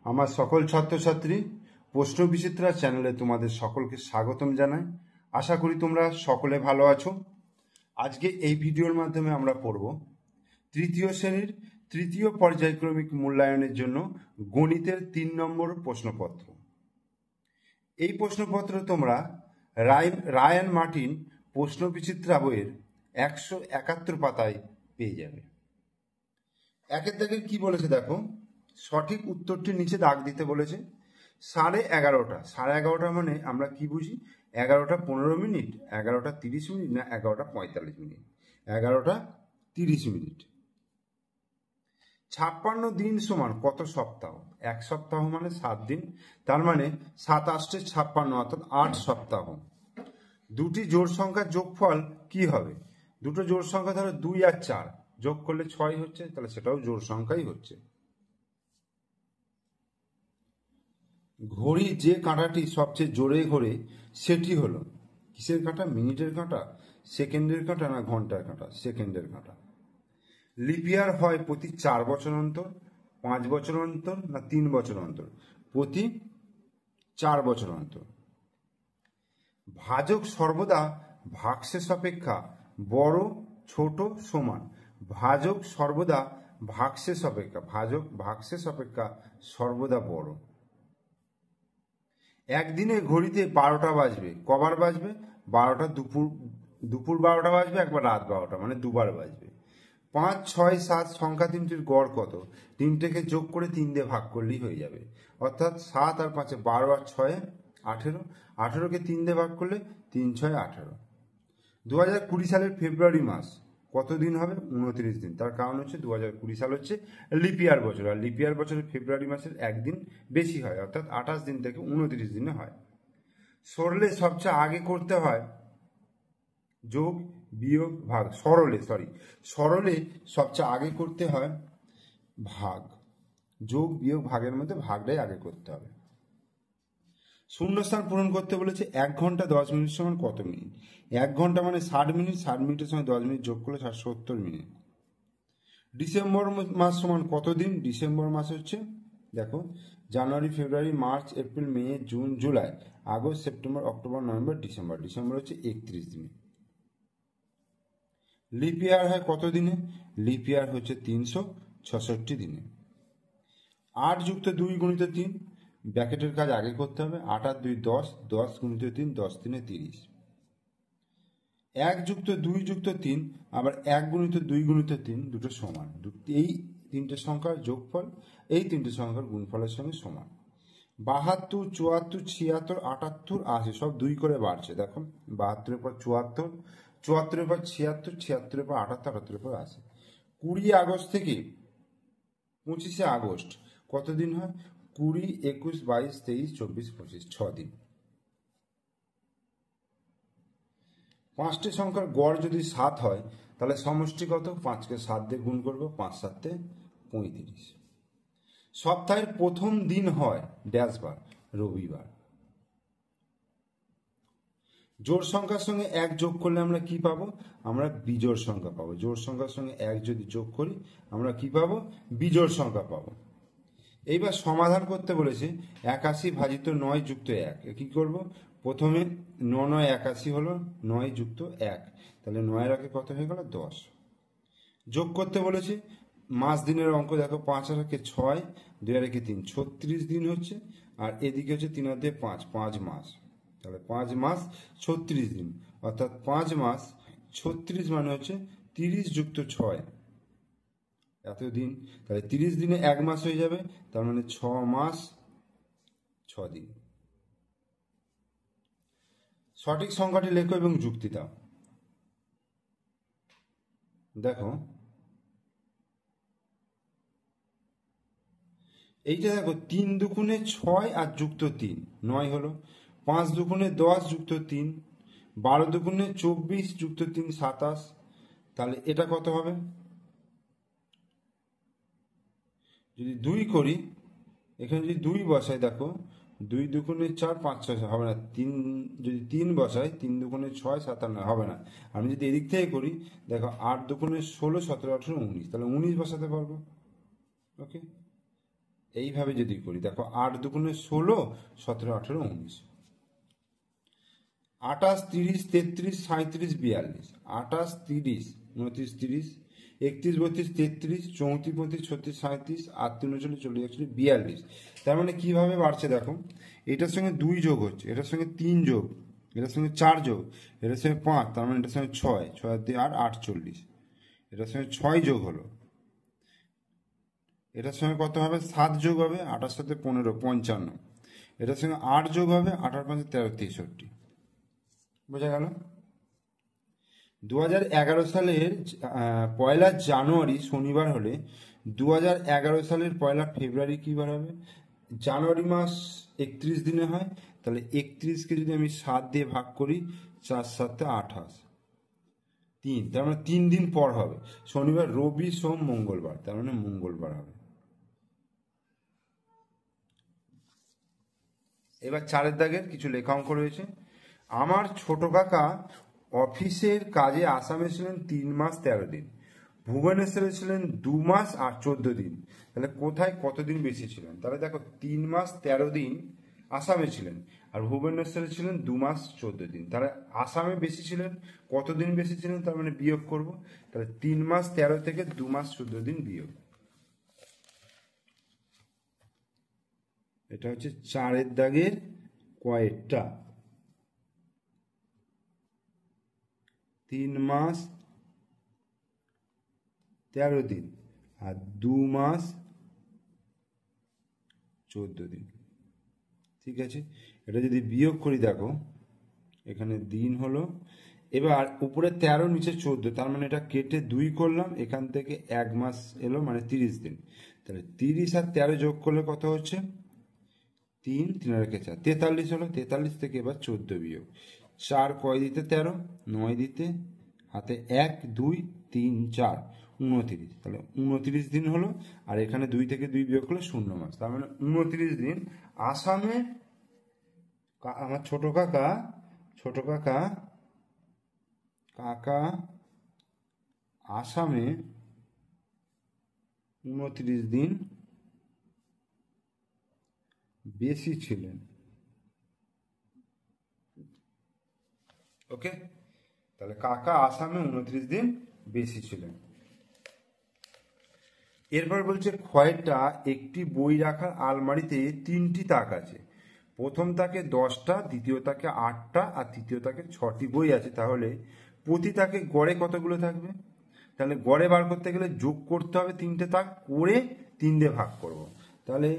আমার সকল ছাত্রছাত্রী প্রশ্ন বিচিত্রা চ্যানেলে তোমাদের সকলকে স্বাগতম জানাই। আশা করি তোমরা সকলে ভালো আছো। আজকে এই ভিডিওর মাধ্যমে আমরা পড়ব তৃতীয় শ্রেণীর তৃতীয় পর্যায়ক্রমিক মূল্যায়নের জন্য গণিতের 3 নম্বর প্রশ্নপত্র। এই প্রশ্নপত্র তোমরা রায়ান মার্টিন প্রশ্ন বিচিত্রা বইয়ের 171 পাতায় পেয়ে যাবে। একের দাগে কি বলেছে দেখো, সঠিক উত্তরটি নিচে দাগ দিতে বলেছে। 11:30, 11:30 মানে আমরা কি বুঝি? 11:15, 11:30 না 11:45, 11:30। 56 দিন সমান কত সপ্তাহ? এক সপ্তাহ মানে 7 দিন, তার মানে 7 8 56 অর্থাৎ 8 সপ্তাহ। দুটি জোড় সংখ্যার যোগফল কি হবে? দুটো জোড় সংখ্যা ধরো 2 আর 4 যোগ করলে 6 হচ্ছে, তাহলে সেটাও জোড় সংখ্যাই হচ্ছে। ঘড়ি যে কাঁটাটি সবচেয়ে জোরে ঘোরে সেটি হলো কিসের কাঁটা? মিনিটের কাঁটা, সেকেন্ডের কাঁটা না ঘন্টার কাঁটা? সেকেন্ডের কাঁটা। লিপ ইয়ার হয় প্রতি 4 বছর অন্তর, 5 বছর অন্তর না 3 বছর অন্তর? প্রতি 4 বছর অন্তর। ভাজক সর্বদা ভাগশেষ অপেক্ষা বড়, ছোট, সমান। ভাজক সর্বদা ভাগশেষ অপেক্ষা, ভাগশেষ অপেক্ষা সর্বদা বড়। একদিনে ঘড়িতে 12টা বাজবে, কবার বাজবে? 12টা দুপুর 12টা বাজবে, একবার রাত 12টা, মানে দুবার বাজবে। 5 6 7 সংখ্যা তিনটির গড় কত? তিনটেকে যোগ করে 3 দিয়ে ভাগ করলেই হয়ে যাবে। অর্থাৎ 7 আর 5 12 আর 6 18, 18কে 3 দিয়ে ভাগ করলে 3 6 18। 2020 সালের ফেব্রুয়ারি মাস কত দিন হবে? 29 দিন। তার কারণ হচ্ছে 2020 সাল হচ্ছে লিপ ইয়ার বছর, আর লিপ ইয়ার বছরে ফেব্রুয়ারি মাসের একদিন বেশি হয়, অর্থাৎ 28 দিন থেকে 29 দিনে হয়। সরলে সবচেয়ে আগে করতে হয় যোগ বিয়োগ ভাগ। সরলে সবচেয়ে আগে করতে হয় ভাগ। যোগ বিয়োগ ভাগের মধ্যে ভাগটাই আগে করতে হবে। শূন্যস্থান পূরণ করতে বলেছে 1 ঘন্টা 10 মিনিট সমান কত মিনিট? 1 ঘন্টা মানে 60 মিনিট, 60 মিনিটের সময় 10 মিনিট যোগ করলে 70 মিনিট। ডিসেম্বর মাস সমান কত দিন? ডিসেম্বর মাস হচ্ছে দেখো জানুয়ারি, ফেব্রুয়ারি, মার্চ, এপ্রিল, মে, জুন, জুলাই, আগস্ট, সেপ্টেম্বর, অক্টোবর, নভেম্বর, ডিসেম্বর। ডিসেম্বর হচ্ছে 31 দিনে। লিপ ইয়ার হয় কত দিনে? লিপ ইয়ার হচ্ছে 366 দিনে। 8 যুক্ত 2 গুণিত 3, ব্র্যাকেটের কাজ আগে করতে হবে। 8 আর 2 10, 10 গুণিত 3, 10 3 30। 1 যুক্ত 2 যুক্ত 3, আবার 1 গুণিত 2 গুণিত 3 দুটো সমান। এই তিনটে সংখ্যার যোগফল এই তিনটে সংখ্যার গুণফলের সঙ্গে সমান। 72 74 76 78 80 সব 2 করে বাড়ছে। দেখো 72 পর 74, 74 পর 76, 76 পর 78, 78 পর 80। 20 আগস্ট থেকে 25 আগস্ট কত দিন হয়? 20 21 22 23 24 25, 6 দিন। 5টি সংখ্যার গড় যদি 7 হয় তাহলে সমষ্টি কত? 5কে 7 দিয়ে গুণ করবো, 5 7 35। সপ্তাহের প্রথম দিন হয় ড্যাশ বার, রবিবার। জোড় সংখ্যার সঙ্গে 1 যোগ করলে আমরা কি পাবো? আমরা বিজোড় সংখ্যা পাবো। জোড় সংখ্যার সঙ্গে 1 যদি যোগ করি আমরা কি পাবো? বিজোড় সংখ্যা পাবো। এইবার সমাধান করতে বলেছে 81 ভাজিত 9 যুক্ত 1। কি করব? প্রথমে 9 9 81 হলো, 9 যুক্ত 1, তাহলে 9 এর আগে কত হয়ে গেল? 10। যোগ করতে বলেছে মাস দিনের অঙ্ক দেখো, 5 আর 6, 2 আর 3 36 দিন হচ্ছে, আর এদিকে হচ্ছে 3 আর 5 5 মাস, তাহলে 5 মাস 36 দিন, অর্থাৎ 5 মাস 36 মানে হচ্ছে 30 যুক্ত 6 এতদিন, তাহলে 30 দিনে 1 মাস হয়ে যাবে, তার মানে 6 মাস 6 দিন। সঠিক সংখ্যাটি লেখো এবং যুক্তি দাও। দেখো এইটা দেখো 3 দুগুণে 6 আর যুক্ত 3 9 হলো, 5 দুগুণে 10 যুক্ত 3 12 দুগুণে 24 যুক্ত 3 27, তাহলে এটা কত হবে? যদি 2 করি, এখানে যদি 2 বসাই, দেখো 2 দুগুণে 4 5 6 হবে না। 3 যদি 3 বসাই, 3 দুগুণে 6 7 9 হবে না। আমি যদি এদিক থেকে করি, দেখো 8 দুগুণে 16 17 18 19, তাহলে 19 বসাতে পারবো। ওকে, এইভাবে যদি করি, দেখো 8 দুগুণে 16, 17, 18, 19, 28, 30, 33, 37, 42, 28, 30, 29, 30, 31, 32, 33, 34, 35, 36, 37, 38, 39, 40, 41, 42। তার মানে কিভাবে বাড়ছে দেখো, এটার সঙ্গে 2 যোগ হচ্ছে, এটার সঙ্গে 3 যোগ, এটার সঙ্গে 4 যোগ, এটার সঙ্গে 5, তার মানে এটার সঙ্গে 6, 6 দিয়ে 8, 48, এটার সঙ্গে 6 যোগ হলো, এটার সঙ্গে কত হবে, 7 যোগ হবে, 28 সাথে 15, 55, এটার সঙ্গে 8 যোগ হবে, 8 আর 5, 13, 63। বোঝা গেল? 2011 সালের 1 জানুয়ারি শনিবার হলে 2011 সালের 1 ফেব্রুয়ারি কি বার হবে? জানুয়ারি মাস 31 দিনে হয়, তাহলে 31কে যদি আমি 7 দিয়ে ভাগ করি, 4 7 28, 3, তার মানে 3 দিন পর হবে। শনিবার, রবি, সোম, মঙ্গলবার, তার মানে মঙ্গলবার হবে। এবার 4 দাগের কিছু লেখা অঙ্ক রয়েছে। আমার ছোট কাকা অফিসের কাজে আসামে ছিলেন 3 মাস 13 দিন, ভুবনেশ্বরে ছিলেন 2 মাস আর 14 দিন, তাহলে কোথায় কতদিন বেশি ছিলেন? তাহলে দেখো 3 মাস 13 দিন আসামে ছিলেন আর ভুবনেশ্বরে ছিলেন 2 মাস 14 দিন, তাহলে আসামে বেশি ছিলেন, কতদিন বেশি ছিলেন? তার মানে বিয়োগ করব, তাহলে 3 মাস 13 থেকে 2 মাস 14 দিন বিয়োগ। এটা হচ্ছে 4 দাগের কয়েকটা। 3 মাস 13 দিন আর 2 মাস 14 দিন। ঠিক আছে, এটা যদি বিয়োগ করি দেখো, এখানে দিন হলো, এবার উপরে 13 নিচে 14, তার মানে এটা কেটে 2 করলাম, এখান থেকে 1 মাস এলো, মানে 30 দিন। তাহলে 30 আর 13 যোগ করলে কত হচ্ছে? 3, 3 আর 4, 43 হলো। 43 থেকে এবার 14 বিয়োগ, 4 কয় দিতে 13, 9 দিতে হাতে 1, 2, 3, 4, 29, তাহলে 29 দিন হলো। আর এখানে 2 থেকে 2 বিয়োগ করলে 0 মাস, তার মানে 29 দিন আসামে আমার ছোট কাকা আসামে 29 দিন বেশি ছিলেন। ওকে, তাহলে কাকা আসামে 29 দিন বেশি ছিলেন। এরপর বলছে ক্ষয়টা, একটি বই রাখার আলমারিতে 3টি তাক আছে, প্রথম তাকে 10টা, দ্বিতীয় তাকে 8টা আর তৃতীয় তাকে 6টি বই আছে, তাহলে প্রতি তাকে গড়ে কতগুলো থাকবে? তাহলে গড়ে বার করতে গেলে যোগ করতে হবে 3টে তাক, করে 3 দিয়ে ভাগ করব, তাহলে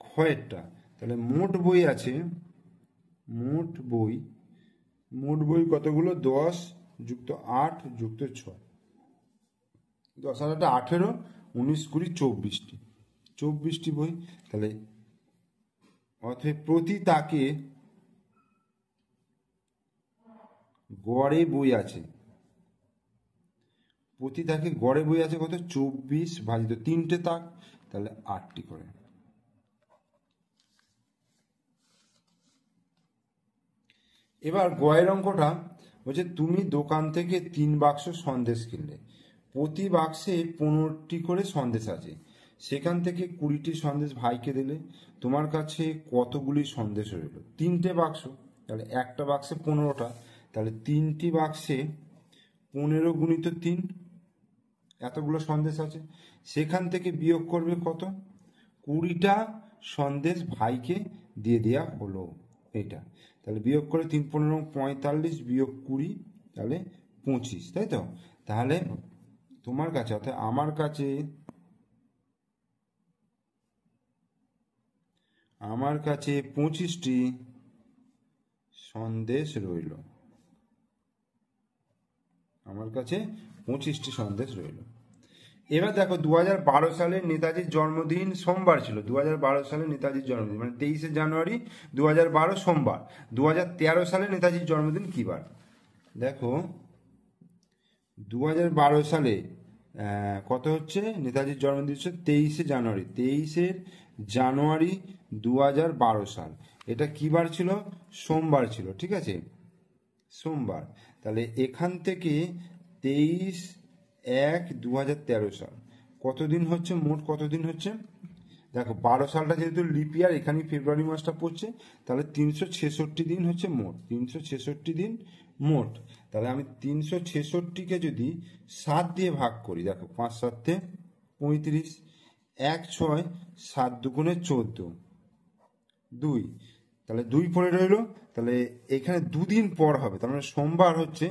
ক্ষয়েরটা, তাহলে মোট বই আছে, মোট বই কতগুলো? 10 যুক্ত 8 যুক্ত 6, 10 আর 18, 19, 20, 24টি বই। তাহলে অতএব প্রতি তাকে গড়ে বই আছে, কত? 24 ভাজিত 3টে তাক, তাহলে 8টি করে। এবার গয়ের অঙ্কটা বলছে তুমি দোকান থেকে 3 বাক্স সন্দেশ কিনলে, প্রতি বাক্সে 15টি করে সন্দেশ আছে, সেখান থেকে 20টি সন্দেশ ভাইকে দিলে, তোমার কাছে কতগুলি সন্দেশ রইল? 3টে বাক্স, তাহলে একটা বাক্সে 15টা, তাহলে 3টি বাক্সে 15 গুণিত 3, এতগুলো সন্দেশ আছে, সেখান থেকে বিয়োগ করবে কত? 20টা সন্দেশ ভাইকে দিয়ে দেওয়া হলো, এটা। তাহলে বিয়োগ করে 3 15 45 বিয়োগ 20, তাহলে 25, তাই তো? তাহলে তোমার কাছে, অর্থাৎ আমার কাছে 25টি সন্দেশ রইল, এবার দেখো 2012 সালে নেতাজির জন্মদিন সোমবার ছিল, 2012 সালে নেতাজির জন্মদিন মানে 23শে জানুয়ারি 2012 সোমবার। 2013 সালে নেতাজির জন্মদিন কি বার? দেখো 2012 সালে কত হচ্ছে? নেতাজির জন্মদিন হচ্ছে 23শে জানুয়ারি, 23শে জানুয়ারি 2012 সাল। এটা কি বার ছিল? সোমবার ছিল, ঠিক আছে, সোমবার। তাহলে এখান থেকে 23/1/2013 সাল কতদিন হচ্ছে, মোট কতদিন হচ্ছে, দেখো 12 সালটা যেহেতু লিপ ইয়ার, এখানে ফেব্রুয়ারি মাসটা পড়ছে, তাহলে 366 দিন হচ্ছে মোট, 366 দিন মোট। তাহলে আমি 366কে যদি 7 দিয়ে ভাগ করি, দেখো 5 7 35, 1 6, 7 দুগুণে 14, 2, তাহলে 2 পড়ে রইল। তাহলে এখানে দুদিন পর হবে, তার মানে সোমবার হচ্ছে,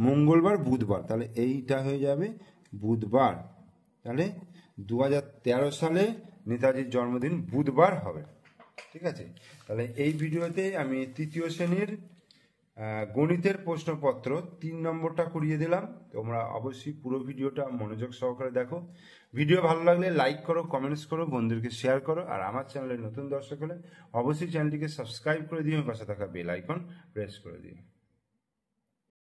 মঙ্গলবার, বুধবার, তাহলে এইটা হয়ে যাবে বুধবার। তাহলে 2013 সালে নেতাজির জন্মদিন বুধবার হবে। ঠিক আছে, তাহলে এই ভিডিওতে আমি তৃতীয় শ্রেণীর গণিতের প্রশ্নপত্র 3 নম্বরটা করিয়ে দিলাম। তোমরা অবশ্যই পুরো ভিডিওটা মনোযোগ সহকারে দেখো। ভিডিও ভালো লাগলে লাইক করো, কমেন্টস করো, বন্ধুদেরকে শেয়ার করো। আর আমার চ্যানেলে নতুন দর্শক হলে অবশ্যই চ্যানেলটিকে সাবস্ক্রাইব করে দিও, পাশে থাকা বেল আইকন প্রেস করে দিও।